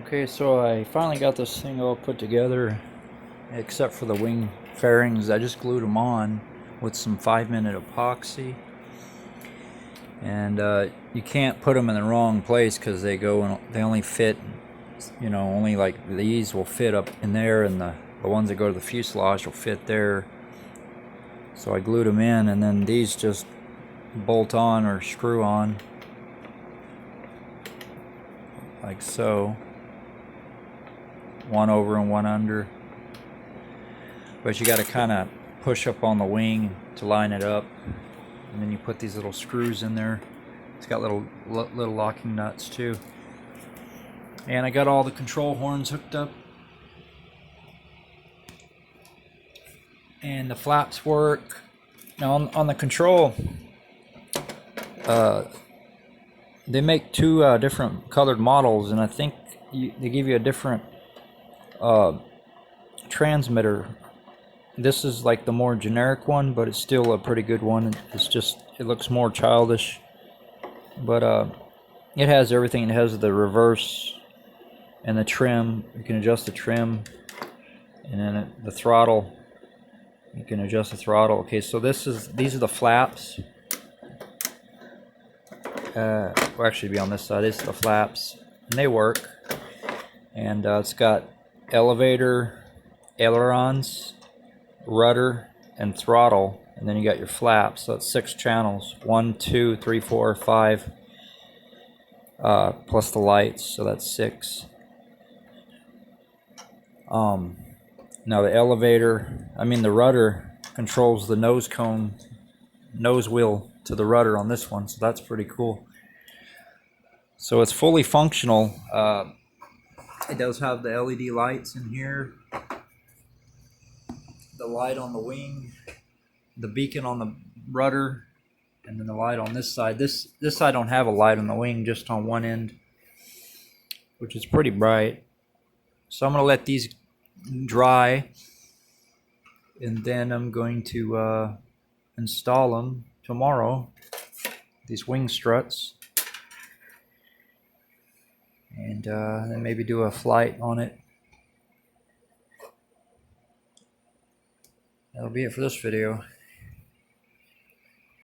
Okay, so I finally got this thing all put together, except for the wing fairings. I just glued them on with some 5-minute epoxy, and you can't put them in the wrong place because they only fit, only like these will fit up in there, and the ones that go to the fuselage will fit there. So I glued them in, and then these just bolt on or screw on like so. One over and one under, but you got to kind of push up on the wing to line it up, and then you put these little screws in there. It's got little locking nuts too, and I got all the control horns hooked up, and the flaps work. Now on the control, they make two different colored models, and I think they give you a different transmitter. This is like the more generic one, but it's still a pretty good one. It's just, it looks more childish, but it has everything. It has the reverse and the trim. You can adjust the trim, and then the throttle, you can adjust the throttle. Okay, so these are the flaps. Will actually be on this side. These are the flaps, and they work. And it's got elevator, ailerons, rudder, and throttle, and then you got your flaps. So it's 6 channels: 1, 2, 3, 4, 5, plus the lights, so that's 6. Now the the rudder controls the nose wheel to the rudder on this one, so that's pretty cool. So it's fully functional. It does have the LED lights in here, the light on the wing, the beacon on the rudder, and then the light on this side. This side don't have a light on the wing, just on one end, which is pretty bright. So I'm going to let these dry, and then I'm going to install them tomorrow, these wing struts, and then maybe do a flight on it. That'll be it for this video.